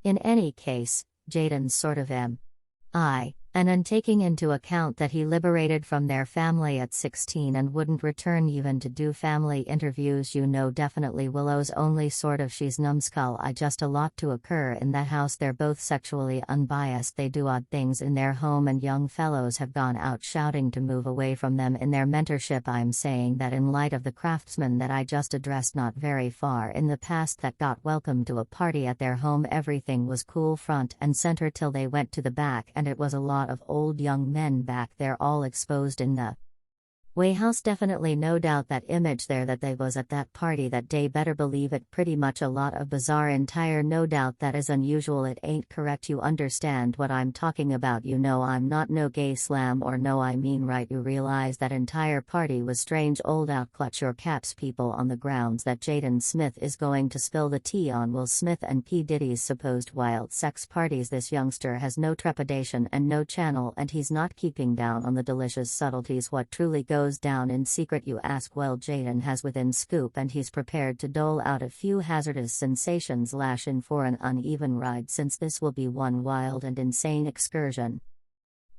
In any case, Jaden's sort of and taking into account that he liberated from their family at 16 and wouldn't return even to do family interviews, you know definitely Willow's only sort of she's numbskull. I just a lot to occur in that house. They're both sexually unbiased, they do odd things in their home and young fellows have gone out shouting to move away from them in their mentorship. I'm saying that in light of the craftsman that I just addressed not very far in the past that got welcomed to a party at their home. Everything was cool front and center till they went to the back and it was a lot of old young men back there all exposed in the way house. Definitely no doubt that image there that they was at that party that day, better believe it. Pretty much a lot of bizarre entire, no doubt that is unusual. It ain't correct, you understand what I'm talking about. You know I'm not no gay slam or no, I mean right. You realize that entire party was strange. Old out clutch your caps people on the grounds that Jaden Smith is going to spill the tea on Will Smith and P. Diddy's supposed wild sex parties. This youngster has no trepidation and no channel and he's not keeping down on the delicious subtleties. What truly goes down in secret, you ask? Well, Jaden has within scoop and he's prepared to dole out a few hazardous sensations, lash in for an uneven ride since this will be one wild and insane excursion.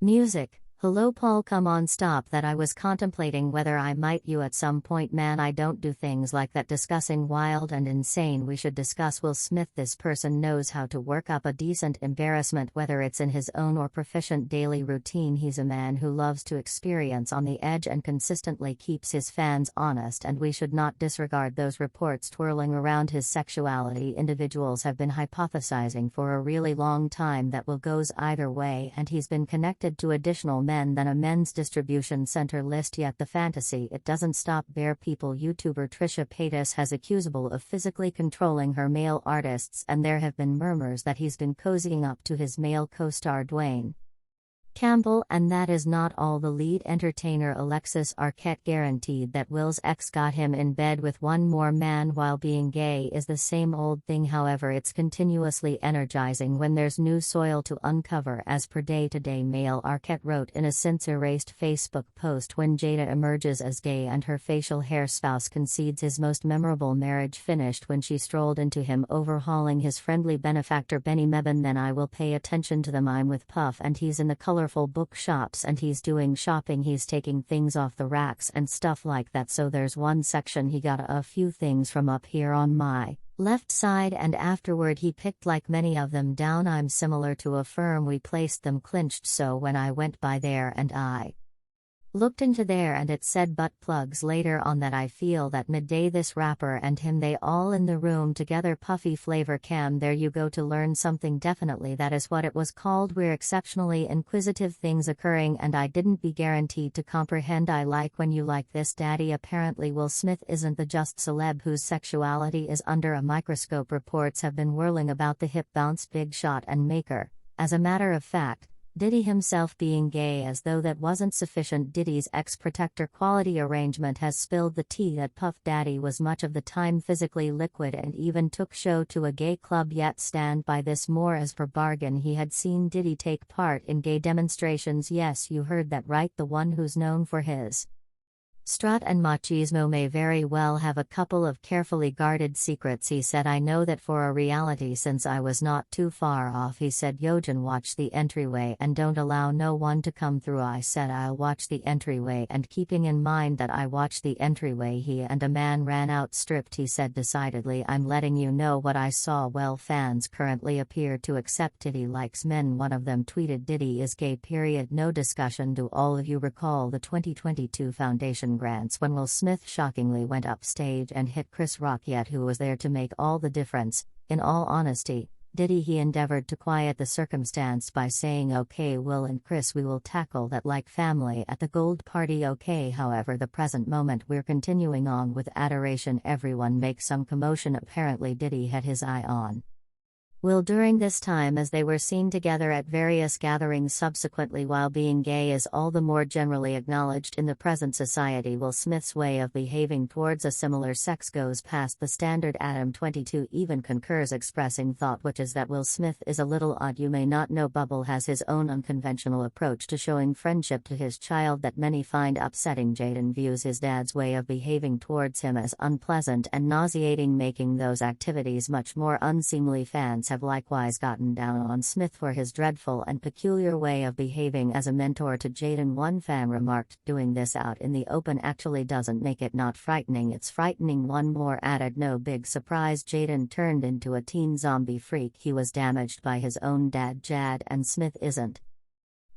Music. Hello Paul, come on, stop that. I was contemplating whether I might you at some point. Man, I don't do things like that. Discussing wild and insane. We should discuss Will Smith. This person knows how to work up a decent embarrassment, whether it's in his own or proficient daily routine. He's a man who loves to experience on the edge and consistently keeps his fans honest, and we should not disregard those reports twirling around his sexuality. Individuals have been hypothesizing for a really long time that Will goes either way, and he's been connected to additional men than a men's distribution center list. Yet the fantasy, it doesn't stop there. People. YouTuber Trisha Paytas has accusable of physically controlling her male artists, and there have been murmurs that he's been cozying up to his male co-star Dwayne Campbell. And that is not all. The lead entertainer Alexis Arquette guaranteed that Will's ex got him in bed with one more man while being gay is the same old thing. However, it's continuously energizing when there's new soil to uncover, as per Day Today Mail. Arquette wrote in a since erased Facebook post, when Jada emerges as gay and her facial hair spouse concedes his most memorable marriage finished when she strolled into him overhauling his friendly benefactor Benny Mebane. Then I will pay attention to the mime with Puff, and he's in the colorful bookshops and he's doing shopping, he's taking things off the racks and stuff like that. So there's one section he got a few things from up here on my left side, and afterward he picked like many of them down. I'm similar to a firm, we placed them clinched, so when I went by there and I looked into there and it said butt plugs later on that I feel that midday this rapper and him, they all in the room together. Puffy flavor cam. There you go to learn something. Definitely that is what it was called. We're exceptionally inquisitive things occurring and I didn't be guaranteed to comprehend. I like when you like this, daddy. Apparently Will Smith isn't the just celeb whose sexuality is under a microscope. Reports have been whirling about the hip bounce big shot and maker. As a matter of fact, Diddy himself being gay. As though that wasn't sufficient, Diddy's ex-protector quality arrangement has spilled the tea that Puff Daddy was much of the time physically liquid and even took show to a gay club. Yet stand by this more. As per bargain, he had seen Diddy take part in gay demonstrations. Yes, you heard that right. The one who's known for his strut and machismo may very well have a couple of carefully guarded secrets. He said, I know that for a reality since I was not too far off. He said, Yojan, watch the entryway and don't allow no one to come through. I said, I'll watch the entryway, and keeping in mind that I watched the entryway, he and a man ran out stripped. He said decidedly, I'm letting you know what I saw. Well, fans currently appear to accept Diddy likes men. One of them tweeted, Diddy is gay period, no discussion. Do all of you recall the 2022 Foundation grants when Will Smith shockingly went upstage and hit Chris Rock, yet who was there to make all the difference? In all honesty, Diddy, he endeavored to quiet the circumstance by saying, okay Will and Chris, we will tackle that like family at the gold party. Okay, however, the present moment we're continuing on with adoration. Everyone makes some commotion. Apparently Diddy had his eye on Will during this time as they were seen together at various gatherings. Subsequently, while being gay is all the more generally acknowledged in the present society, Will Smith's way of behaving towards a similar sex goes past the standard. Adam 22 even concurs, expressing thought, which is that Will Smith is a little odd. You may not know Bubble has his own unconventional approach to showing friendship to his child that many find upsetting. Jaden views his dad's way of behaving towards him as unpleasant and nauseating, making those activities much more unseemly. Fans have likewise gotten down on Smith for his dreadful and peculiar way of behaving as a mentor to Jaden. One fan remarked, "Doing this out in the open actually doesn't make it not frightening, it's frightening." One more added, "No big surprise, Jaden turned into a teen zombie freak. He was damaged by his own dad Jad, and Smith isn't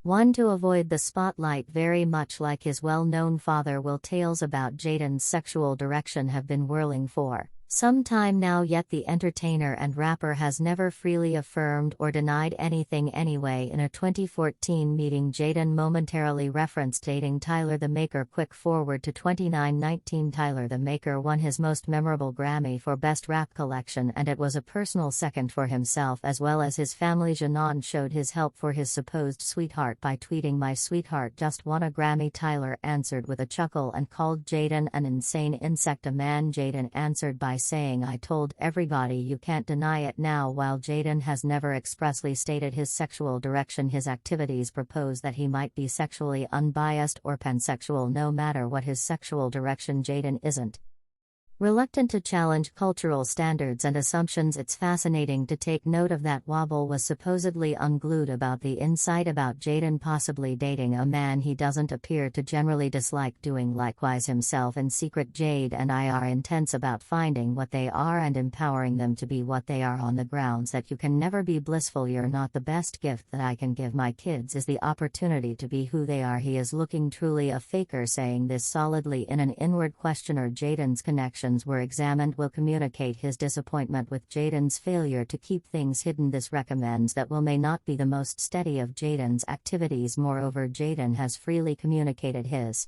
one to avoid the spotlight, very much like his well-known father Will." Tales about Jaden's sexual direction have been whirling for some time now, yet the entertainer and rapper has never freely affirmed or denied anything anyway. In a 2014 meeting, Jaden momentarily referenced dating Tyler the Maker. Quick forward to 2919. Tyler the Maker won his most memorable Grammy for Best Rap Collection, and it was a personal second for himself as well as his family. Jaden showed his help for his supposed sweetheart by tweeting, "My sweetheart just won a Grammy." Tyler answered with a chuckle and called Jaden an insane insect. A man. Jaden answered by saying, "I told everybody, you can't deny it now." While Jaden has never expressly stated his sexual direction, his activities propose that he might be sexually unbiased or pansexual. No matter what his sexual direction, Jaden isn't reluctant to challenge cultural standards and assumptions. It's fascinating to take note of that. Wobble was supposedly unglued about the insight about Jaden possibly dating a man he doesn't appear to generally dislike, doing likewise himself in secret. Jade and I are intense about finding what they are and empowering them to be what they are, on the grounds that you can never be blissful. You're not. The best gift that I can give my kids is the opportunity to be who they are." He is looking truly a faker, saying this solidly in an inward questioner. Jaden's connections were examined. Will communicate his disappointment with Jaden's failure to keep things hidden. This recommends that Will may not be the most steady of Jaden's activities. Moreover, Jaden has freely communicated his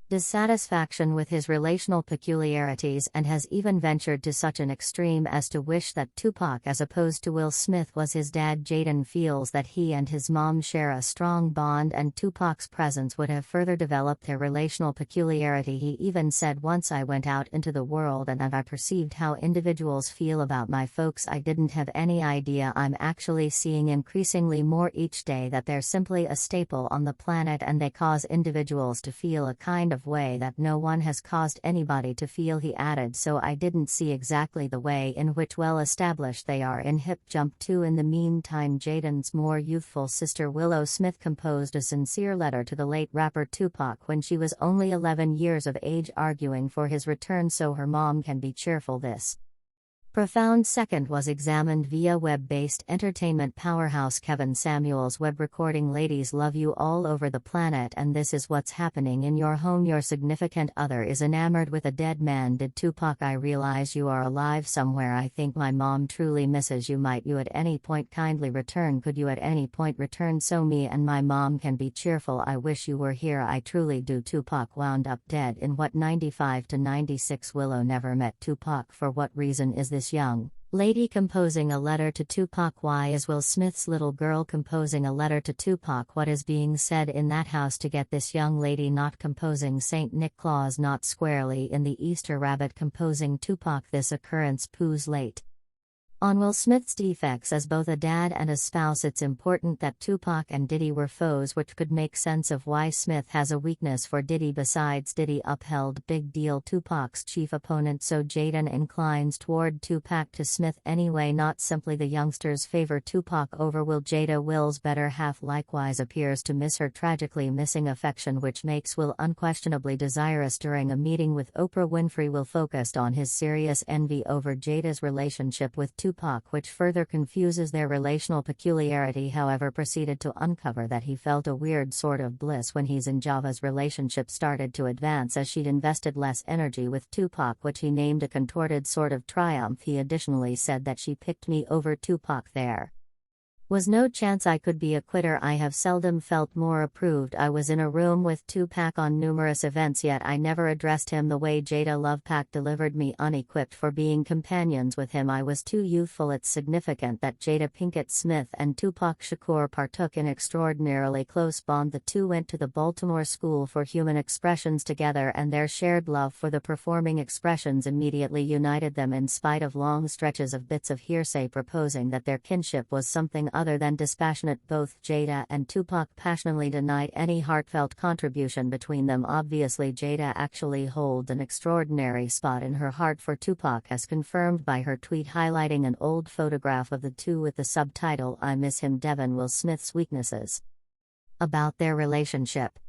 dissatisfaction with his relational peculiarities and has even ventured to such an extreme as to wish that Tupac as opposed to Will Smith was his dad. Jaden feels that he and his mom share a strong bond and Tupac's presence would have further developed their relational peculiarity. He even said, "Once I went out into the world and I perceived how individuals feel about my folks. I didn't have any idea. I'm actually seeing increasingly more each day that they're simply a staple on the planet and they cause individuals to feel a kind of way that no one has caused anybody to feel." He added, "So I didn't see exactly the way in which well established they are in hip jump too." In the meantime, Jaden's more youthful sister Willow Smith composed a sincere letter to the late rapper Tupac when she was only 11 years of age, arguing for his return so her mom can be cheerful. This profound second was examined via web-based entertainment powerhouse Kevin Samuels' web recording. "Ladies love you all over the planet, and this is what's happening in your home. Your significant other is enamored with a dead man. Did Tupac, I realize you are alive somewhere. I think my mom truly misses you. Might you at any point kindly return? Could you at any point return so me and my mom can be cheerful? I wish you were here. I truly do." Tupac wound up dead in what, 95 to 96. Willow never met Tupac. For what reason is this young lady composing a letter to Tupac? Why is Will Smith's little girl composing a letter to Tupac? What is being said in that house to get this young lady not composing St. Nick Claus, not squarely in the Easter rabbit composing Tupac? This occurrence poos late on Will Smith's defects as both a dad and a spouse. It's important that Tupac and Diddy were foes, which could make sense of why Smith has a weakness for Diddy. Besides, Diddy upheld Big Deal, Tupac's chief opponent, so Jaden inclines toward Tupac to Smith anyway. Not simply the youngsters favor Tupac over Will. Jada, Will's better half, likewise appears to miss her tragically missing affection, which makes Will unquestionably desirous. During a meeting with Oprah Winfrey, Will focused on his serious envy over Jada's relationship with Tupac, which further confuses their relational peculiarity. However, proceeded to uncover that he felt a weird sort of bliss when he's in Java's relationship started to advance as she'd invested less energy with Tupac, which he named a contorted sort of triumph. He additionally said that she picked me over Tupac. There was no chance I could be a quitter. I have seldom felt more approved. I was in a room with Tupac on numerous events, yet I never addressed him the way Jada Love. Pac delivered me unequipped for being companions with him. I was too youthful." It's significant that Jada Pinkett Smith and Tupac Shakur partook in extraordinarily close bond. The two went to the Baltimore School for Human Expressions together, and their shared love for the performing expressions immediately united them in spite of long stretches of bits of hearsay proposing that their kinship was something other than dispassionate. Both Jada and Tupac passionately denied any heartfelt contribution between them. Obviously, Jada actually holds an extraordinary spot in her heart for Tupac, as confirmed by her tweet highlighting an old photograph of the two with the subtitle "I miss him." Devin Will Smith's weaknesses about their relationship.